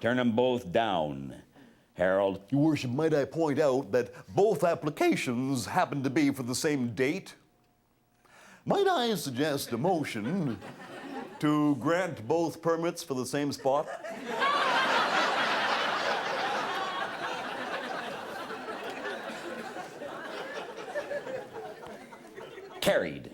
Turn them both down. Harold? Your worship, might I point out that both applications happen to be for the same date? Might I suggest a motion to grant both permits for the same spot? Carried.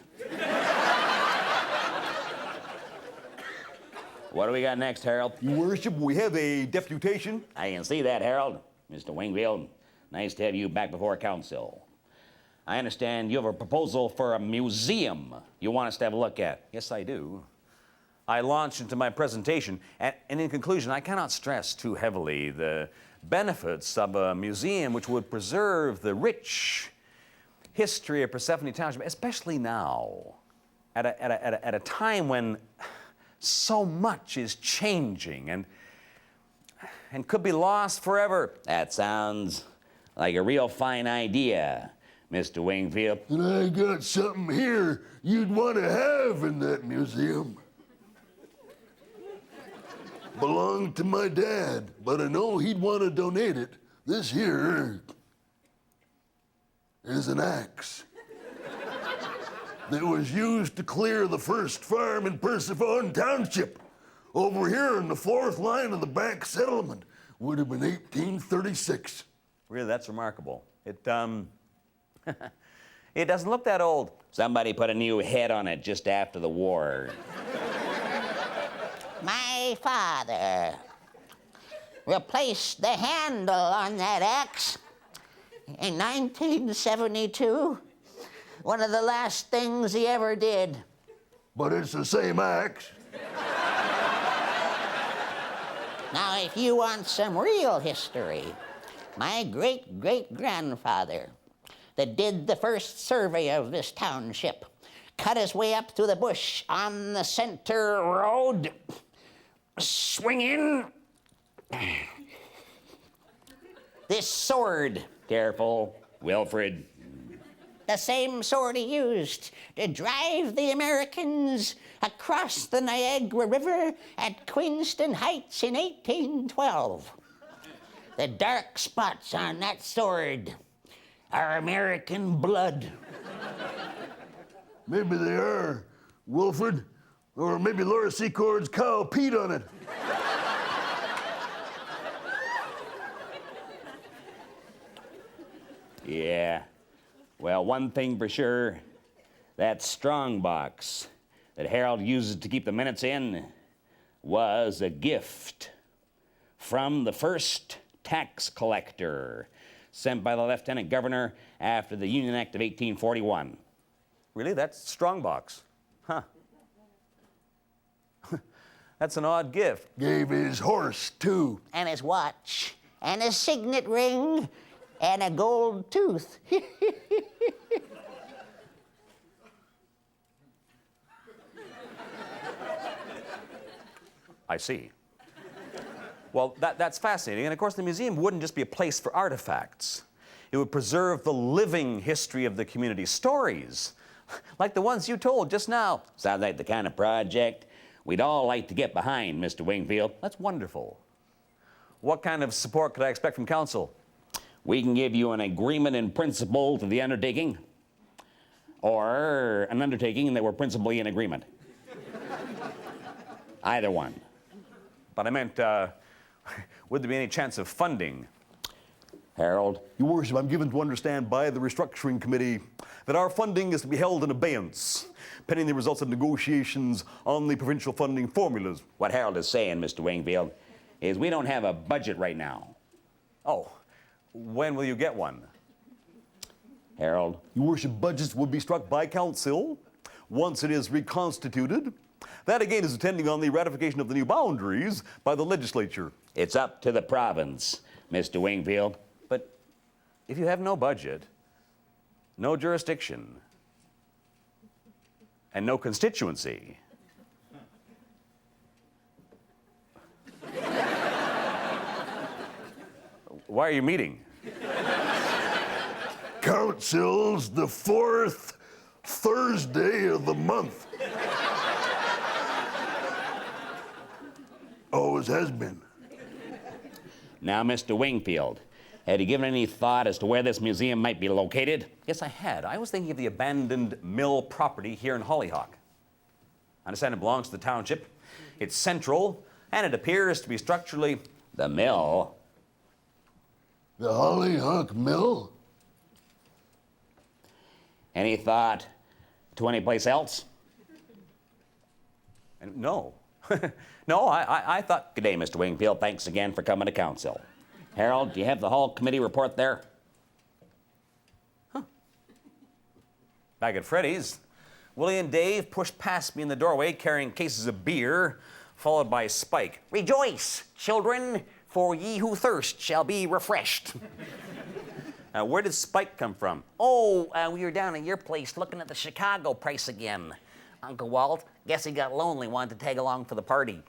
What do we got next, Harold? Your worship, we have a deputation. I can see that, Harold. Mr. Wingfield, nice to have you back before council. I understand you have a proposal for a museum you want us to have a look at. Yes, I do. I launched into my presentation, and in conclusion, I cannot stress too heavily the benefits of a museum which would preserve the rich history of Persephone Township, especially now, at a time when so much is changing and could be lost forever. That sounds like a real fine idea, Mr. Wingfield. And I got something here you'd want to have in that museum. Belonged to my dad, but I know he'd want to donate it. This here is an axe that was used to clear the first farm in Persephone Township. Over here in the fourth line of the back settlement. Would have been 1836. Really, that's remarkable. It doesn't look that old. Somebody put a new head on it just after the war. My father replaced the handle on that axe in 1972. One of the last things he ever did. But it's the same axe. Now, if you want some real history, my great-great-grandfather that did the first survey of this township cut his way up through the bush on the center road, swinging this sword. Careful, Wilfred. The same sword he used to drive the Americans across the Niagara River at Queenston Heights in 1812. The dark spots on that sword are American blood. Maybe they are, Wilfred. Or maybe Laura Secord's cow peed on it. Yeah. Well, one thing for sure, that strong box that Harold uses to keep the minutes in was a gift from the first tax collector sent by the Lieutenant Governor after the Union Act of 1841. Really? That's strongbox. Huh. That's an odd gift. Gave his horse, too. And his watch, and his signet ring, and a gold tooth. I see. Well, that's fascinating. And of course, the museum wouldn't just be a place for artifacts. It would preserve the living history of the community, stories like the ones you told just now. Sounds like the kind of project we'd all like to get behind, Mr. Wingfield. That's wonderful. What kind of support could I expect from council? We can give you an agreement in principle to the undertaking, or an undertaking that we're principally in agreement. Either one. But I meant, would there be any chance of funding? Harold? Your worship, I'm given to understand by the restructuring committee that our funding is to be held in abeyance, pending the results of negotiations on the provincial funding formulas. What Harold is saying, Mr. Wingfield, is we don't have a budget right now. Oh, when will you get one? Harold? Your worship, budgets will be struck by council once it is reconstituted. That again is depending on the ratification of the new boundaries by the legislature. It's up to the province, Mr. Wingfield. But if you have no budget, no jurisdiction, and no constituency, why are you meeting? Council's the fourth Thursday of the month. Always has been. Now, Mr. Wingfield, had you given any thought as to where this museum might be located? Yes, I had. I was thinking of the abandoned mill property here in Hollyhock. I understand it belongs to the township. It's central, and it appears to be structurally... The mill? The Hollyhock Mill? Any thought to any place else? No. No, I thought... Good day, Mr. Wingfield. Thanks again for coming to council. Harold, do you have the hall committee report there? Back at Freddy's, Willie and Dave pushed past me in the doorway carrying cases of beer, followed by Spike. Rejoice, children, for ye who thirst shall be refreshed. Where did Spike come from? Oh, we were down at your place looking at the Chicago price again. Uncle Walt, guess he got lonely, wanted to tag along for the party.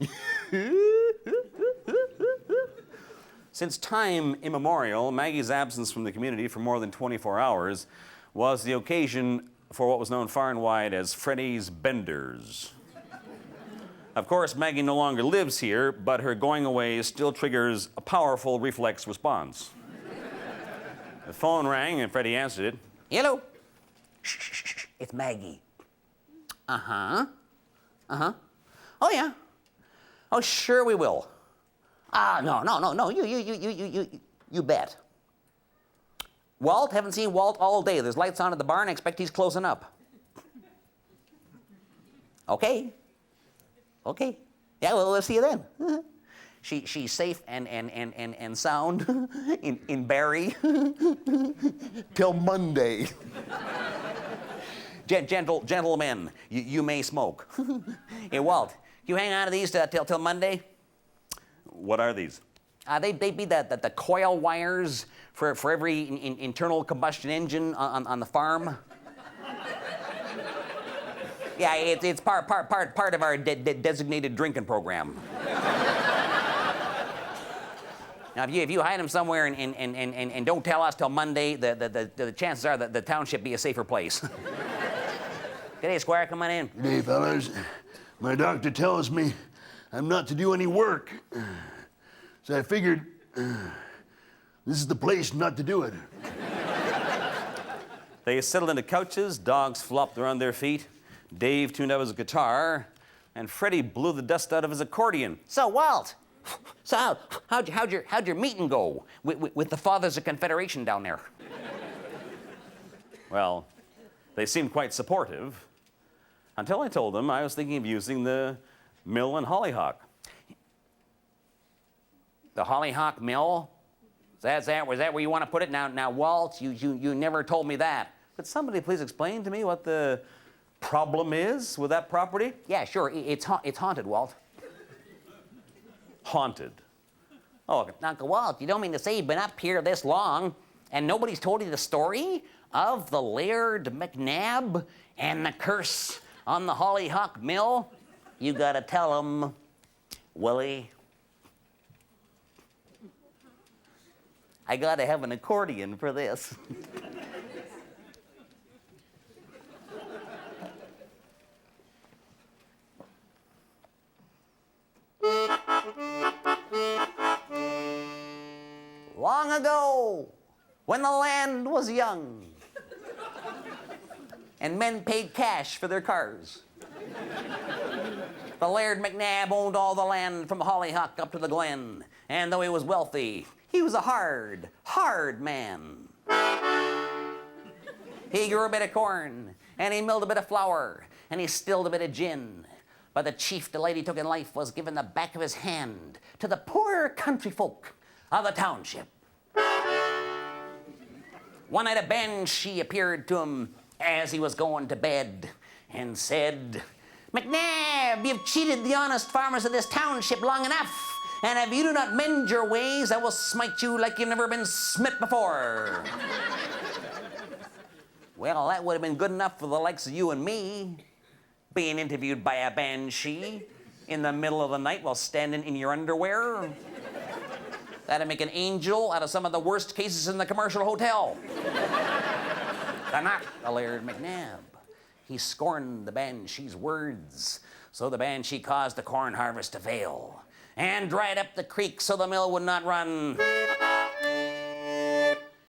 Since time immemorial, Maggie's absence from the community for more than 24 hours was the occasion for what was known far and wide as Freddy's Benders. Of course, Maggie no longer lives here, but her going away still triggers a powerful reflex response. The phone rang and Freddy answered it. Hello? Shh, shh, shh, it's Maggie. Uh-huh. Uh-huh. Oh, yeah. Oh, sure we will. No. You bet. Walt, haven't seen Walt all day. There's lights on at the barn. I expect he's closing up. Okay. Yeah, well, we'll see you then. She's safe and sound in Barry. Till Monday. Gentlemen, you may smoke. Hey, Walt, you hang on to these till Monday? What are these? They'd be the coil wires for every internal combustion engine on the farm. Yeah, it's part of our designated drinking program. Now, if you hide them somewhere and don't tell us till Monday, the chances are that the township be a safer place. Good day, Squire. Come on in. Good day, fellas. My doctor tells me I'm not to do any work. So I figured this is the place not to do it. They settled into couches, dogs flopped around their feet, Dave tuned up his guitar, and Freddy blew the dust out of his accordion. So, Walt, how'd your meeting go with the Fathers of Confederation down there? Well, they seemed quite supportive, until I told them I was thinking of using the mill in Hollyhock. The Hollyhock Mill? Was that where you want to put it? Now, Walt, you never told me that. Could somebody please explain to me what the problem is with that property? Yeah, sure. It's haunted, Walt. Haunted? Oh, Uncle Walt, you don't mean to say you've been up here this long and nobody's told you the story of the Laird McNabb and the curse on the Hollyhock Mill? You gotta tell 'em, Willie. I gotta have an accordion for this. Long ago, when the land was young, and men paid cash for their cars, the Laird McNabb owned all the land from Hollyhock up to the Glen, and though he was wealthy, he was a hard man. He grew a bit of corn, and he milled a bit of flour, and he stilled a bit of gin. But the chief delight he took in life was giving the back of his hand to the poor country folk of the township. One night a banshee appeared to him as he was going to bed and said, "McNabb, you've cheated the honest farmers of this township long enough, and if you do not mend your ways, I will smite you like you've never been smit before." Well, that would have been good enough for the likes of you and me, being interviewed by a banshee in the middle of the night while standing in your underwear. That'd make an angel out of some of the worst cases in the commercial hotel. They're not the Laird McNabb. He scorned the banshee's words, so the banshee caused the corn harvest to fail. and dried up the creek so the mill would not run.